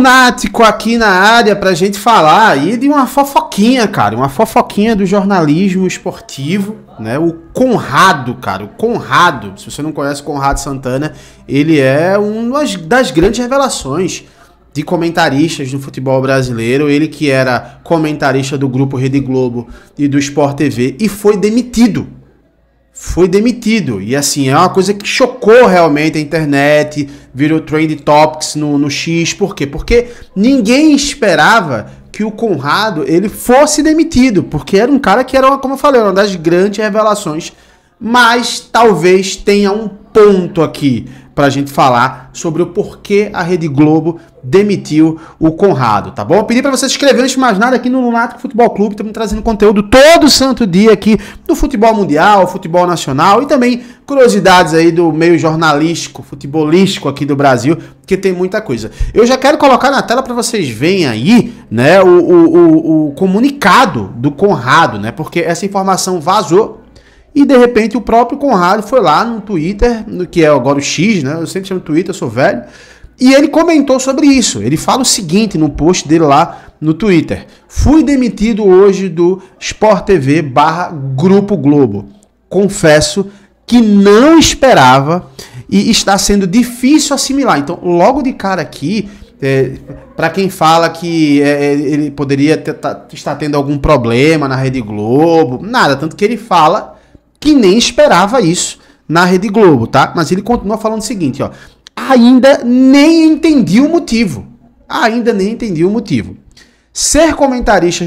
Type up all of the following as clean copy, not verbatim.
Lunático aqui na área pra gente falar aí de uma fofoquinha, cara. Uma fofoquinha do jornalismo esportivo, né? O Conrado, cara. O Conrado, se você não conhece o Conrado Santana, ele é uma das grandes revelações de comentaristas no futebol brasileiro. Ele que era comentarista do Grupo Rede Globo e do Sport TV e foi demitido. Foi demitido, e assim, é uma coisa que chocou realmente a internet, virou trend topics no X, por quê? Porque ninguém esperava que o Conrado, ele fosse demitido, porque era um cara que era, como eu falei, uma das grandes revelações, mas talvez tenha um ponto aqui pra gente falar sobre o porquê a Rede Globo demitiu o Conrado, tá bom? Eu pedi pra você se inscrever, antes de mais nada, aqui no Lunático Futebol Clube, estamos trazendo conteúdo todo santo dia aqui do futebol mundial, futebol nacional e também curiosidades aí do meio jornalístico, futebolístico aqui do Brasil, porque tem muita coisa. Eu já quero colocar na tela pra vocês verem aí, né, o comunicado do Conrado, né, porque essa informação vazou. E de repente o próprio Conrado foi lá no Twitter, no que é agora o X, né? Eu sempre chamo Twitter, eu sou velho. E ele comentou sobre isso. Ele fala o seguinte no post dele lá no Twitter: fui demitido hoje do Sport TV / Grupo Globo. Confesso que não esperava e está sendo difícil assimilar. Então, logo de cara aqui, para quem fala que ele poderia estar tendo algum problema na Rede Globo, nada, tanto que ele fala que nem esperava isso na Rede Globo, tá? Mas ele continua falando o seguinte, ó: ainda nem entendi o motivo. Ainda nem entendi o motivo. Ser comentarista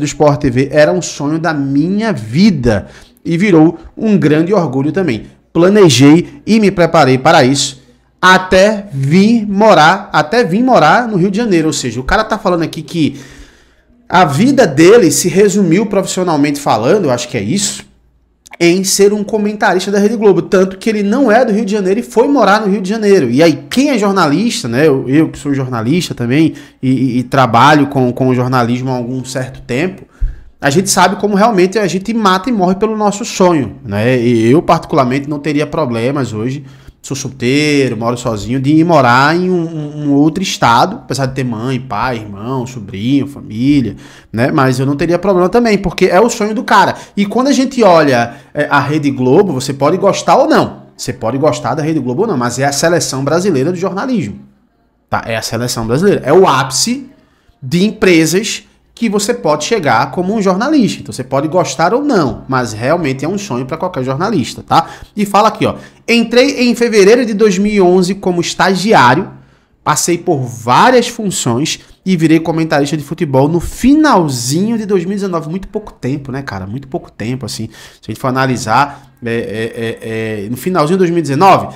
do Sport TV era um sonho da minha vida e virou um grande orgulho também. Planejei e me preparei para isso até vim morar no Rio de Janeiro. Ou seja, o cara tá falando aqui que a vida dele se resumiu profissionalmente falando, eu acho que é isso, em ser um comentarista da Rede Globo, tanto que ele não é do Rio de Janeiro e foi morar no Rio de Janeiro. E aí, quem é jornalista, né? Eu que sou jornalista também e trabalho com o jornalismo há algum certo tempo, a gente sabe como realmente a gente mata e morre pelo nosso sonho, né? E eu, particularmente, não teria problemas hoje, sou solteiro, moro sozinho, de ir morar em um outro estado, apesar de ter mãe, pai, irmão, sobrinho, família, né? Mas eu não teria problema também, porque é o sonho do cara. E quando a gente olha a Rede Globo, você pode gostar ou não. Você pode gostar da Rede Globo ou não, mas é a seleção brasileira do jornalismo. Tá? É a seleção brasileira. É o ápice de empresas que você pode chegar como um jornalista. Então você pode gostar ou não, mas realmente é um sonho para qualquer jornalista, tá? E fala aqui, ó: entrei em fevereiro de 2011 como estagiário, passei por várias funções e virei comentarista de futebol no finalzinho de 2019. Muito pouco tempo, né, cara? Muito pouco tempo, assim. Se a gente for analisar, no finalzinho de 2019,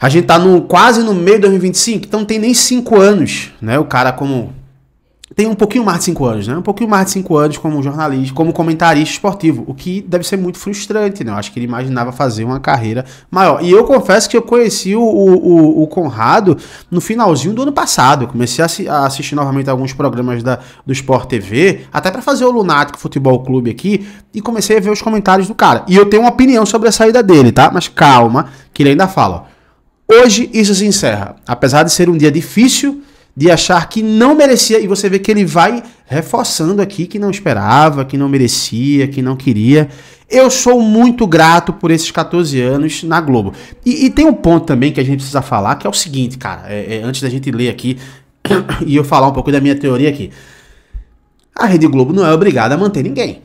a gente tá quase no meio de 2025, então não tem nem 5 anos, né? O cara tem um pouquinho mais de 5 anos, né? Um pouquinho mais de 5 anos como jornalista, como comentarista esportivo, o que deve ser muito frustrante, né? Eu acho que ele imaginava fazer uma carreira maior. E eu confesso que eu conheci o Conrado no finalzinho do ano passado. Eu comecei a assistir novamente alguns programas do Sport TV, até para fazer o Lunático Futebol Clube aqui, e comecei a ver os comentários do cara. E eu tenho uma opinião sobre a saída dele, tá? Mas calma, que ele ainda fala, ó: hoje isso se encerra. Apesar de ser um dia difícil, de achar que não merecia, e você vê que ele vai reforçando aqui que não esperava, que não merecia, que não queria. Eu sou muito grato por esses 14 anos na Globo. E tem um ponto também que a gente precisa falar, que é o seguinte, cara, antes da gente ler aqui e eu falar um pouco da minha teoria aqui. A Rede Globo não é obrigada a manter ninguém.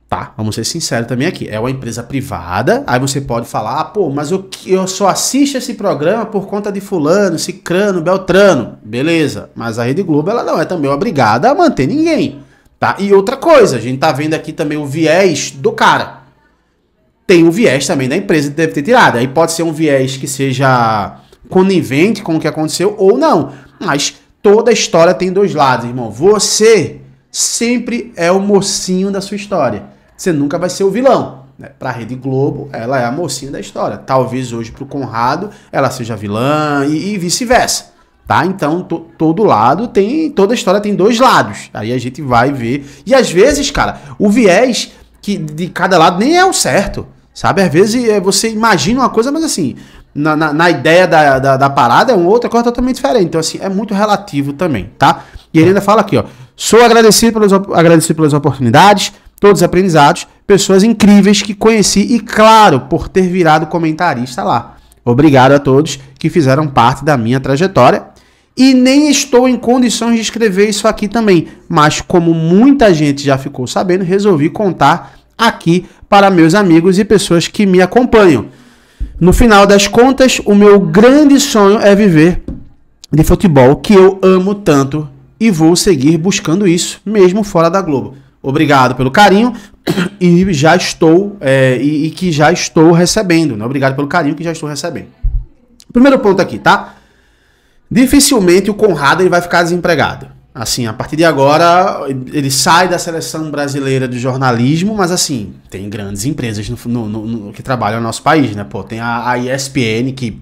Tá, vamos ser sinceros também aqui. É uma empresa privada, aí você pode falar, pô, mas eu só assisto esse programa por conta de fulano, cicrano, beltrano. Beleza, mas a Rede Globo, ela não é também obrigada a manter ninguém, tá? E outra coisa, a gente tá vendo aqui também o viés do cara. Tem o viés também da empresa que deve ter tirado. Aí pode ser um viés que seja conivente com o que aconteceu ou não. Mas toda história tem dois lados, irmão. Você sempre é o mocinho da sua história. Você nunca vai ser o vilão, né? Para a Rede Globo, ela é a mocinha da história. Talvez hoje para o Conrado ela seja vilã e vice-versa, tá? Então todo lado toda história tem dois lados. Aí a gente vai ver. E às vezes, cara, o viés de cada lado nem é o certo. sabe? Às vezes você imagina uma coisa, mas assim, na ideia da parada é uma outra coisa totalmente diferente. Então, assim, é muito relativo também, tá? E ele ainda fala aqui, ó, sou agradecido pelas oportunidades, todos aprendizados, pessoas incríveis que conheci e, claro, por ter virado comentarista lá. Obrigado a todos que fizeram parte da minha trajetória. E nem estou em condições de escrever isso aqui também, mas como muita gente já ficou sabendo, resolvi contar aqui para meus amigos e pessoas que me acompanham. No final das contas, o meu grande sonho é viver de futebol, que eu amo tanto e vou seguir buscando isso, mesmo fora da Globo. Obrigado pelo carinho e já estou e que já estou recebendo, né? Obrigado pelo carinho que já estou recebendo. Primeiro ponto aqui, tá? Dificilmente o Conrado ele vai ficar desempregado. Assim, a partir de agora, ele sai da seleção brasileira de jornalismo, mas assim, tem grandes empresas que trabalham no nosso país, né? Pô, tem a ESPN, que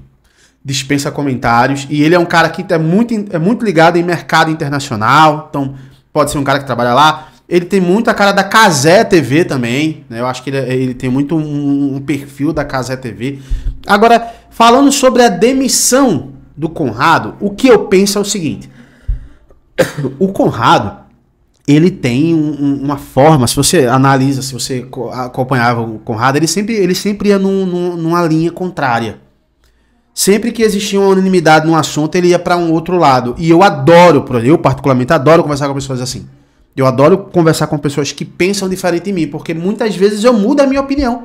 dispensa comentários, e ele é um cara que é muito ligado em mercado internacional, então pode ser um cara que trabalha lá. Ele tem muito a cara da Cazé TV também, né? Eu acho que ele tem muito um perfil da Cazé TV. Agora, falando sobre a demissão do Conrado, o que eu penso é o seguinte: o Conrado, ele tem uma forma, se você analisa, se você acompanhava o Conrado, ele sempre ia numa linha contrária. Sempre que existia uma unanimidade num assunto, ele ia para um outro lado. E eu particularmente adoro conversar com pessoas assim. Eu adoro conversar com pessoas que pensam diferente de mim, porque muitas vezes eu mudo a minha opinião,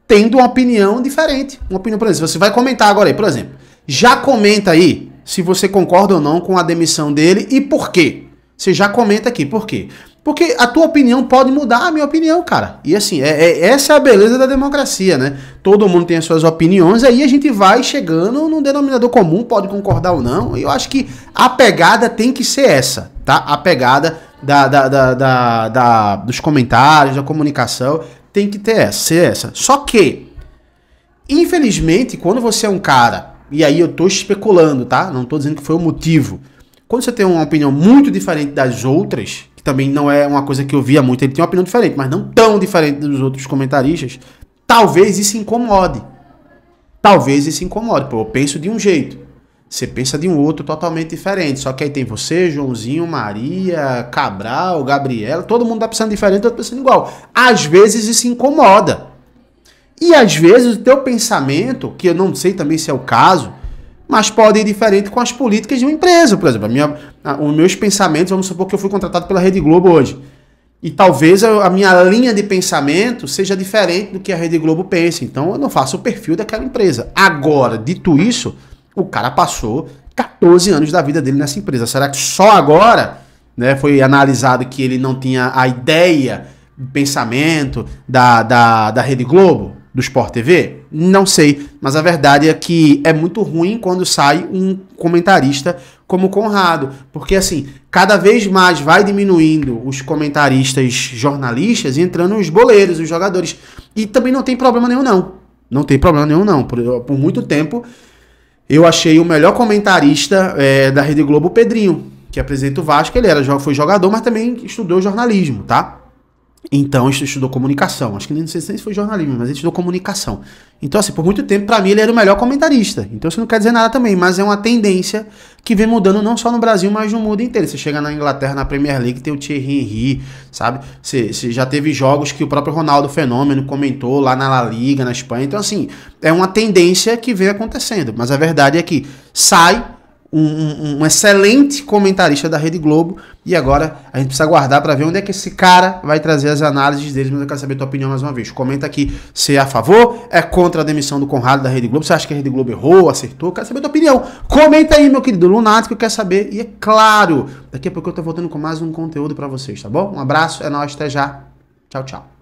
tendo uma opinião diferente. Uma opinião, por exemplo, você vai comentar agora aí, por exemplo, já comenta aí se você concorda ou não com a demissão dele e por quê. Você já comenta aqui, por quê? Porque a tua opinião pode mudar a minha opinião, cara. E assim, essa é a beleza da democracia, né? Todo mundo tem as suas opiniões, aí a gente vai chegando num denominador comum, pode concordar ou não. E eu acho que a pegada tem que ser essa, tá? A pegada dos comentários, da comunicação, tem que ser essa. Só que, infelizmente, quando você é um cara, e aí eu tô especulando, tá? Não tô dizendo que foi o motivo. Quando você tem uma opinião muito diferente das outras, que também não é uma coisa que eu via muito, ele tem uma opinião diferente, mas não tão diferente dos outros comentaristas, talvez isso incomode. Talvez isso incomode. Pô, eu penso de um jeito, você pensa de um outro totalmente diferente. Só que aí tem você, Joãozinho, Maria, Cabral, Gabriela, todo mundo tá pensando diferente, todo pensando igual. Às vezes isso incomoda. E às vezes o teu pensamento, que eu não sei também se é o caso, mas pode ir diferente com as políticas de uma empresa. Por exemplo, os meus pensamentos, vamos supor que eu fui contratado pela Rede Globo hoje. E talvez a minha linha de pensamento seja diferente do que a Rede Globo pensa. Então eu não faço o perfil daquela empresa. Agora, dito isso, o cara passou 14 anos da vida dele nessa empresa. Será que só agora, né, foi analisado que ele não tinha a ideia, o pensamento da Rede Globo, do Sport TV? Não sei, mas a verdade é que é muito ruim quando sai um comentarista como o Conrado, porque assim, cada vez mais vai diminuindo os comentaristas jornalistas e entrando os boleiros, os jogadores, e também não tem problema nenhum não tem problema nenhum não, por muito tempo eu achei o melhor comentarista da Rede Globo o Pedrinho, que apresenta o Vasco. Ele foi jogador, mas também estudou jornalismo, tá? Então, ele estudou comunicação. Acho que não sei se foi jornalismo, mas ele estudou comunicação. Então, assim, por muito tempo, pra mim, ele era o melhor comentarista. Então, isso não quer dizer nada também, mas é uma tendência que vem mudando não só no Brasil, mas no mundo inteiro. Você chega na Inglaterra, na Premier League, tem o Thierry Henry, sabe? Você já teve jogos que o próprio Ronaldo Fenômeno comentou lá na La Liga, na Espanha. Então, assim, é uma tendência que vem acontecendo. Mas a verdade é que sai um excelente comentarista da Rede Globo, e agora a gente precisa aguardar para ver onde é que esse cara vai trazer as análises deles. Mas eu quero saber a tua opinião mais uma vez. Comenta aqui se é a favor, é contra a demissão do Conrado da Rede Globo, você acha que a Rede Globo errou, acertou? Eu quero saber a tua opinião. Comenta aí, meu querido Lunático, eu quero saber. E é claro, daqui a pouco eu tô voltando com mais um conteúdo para vocês, tá bom? Um abraço, é nóis, até já. Tchau, tchau.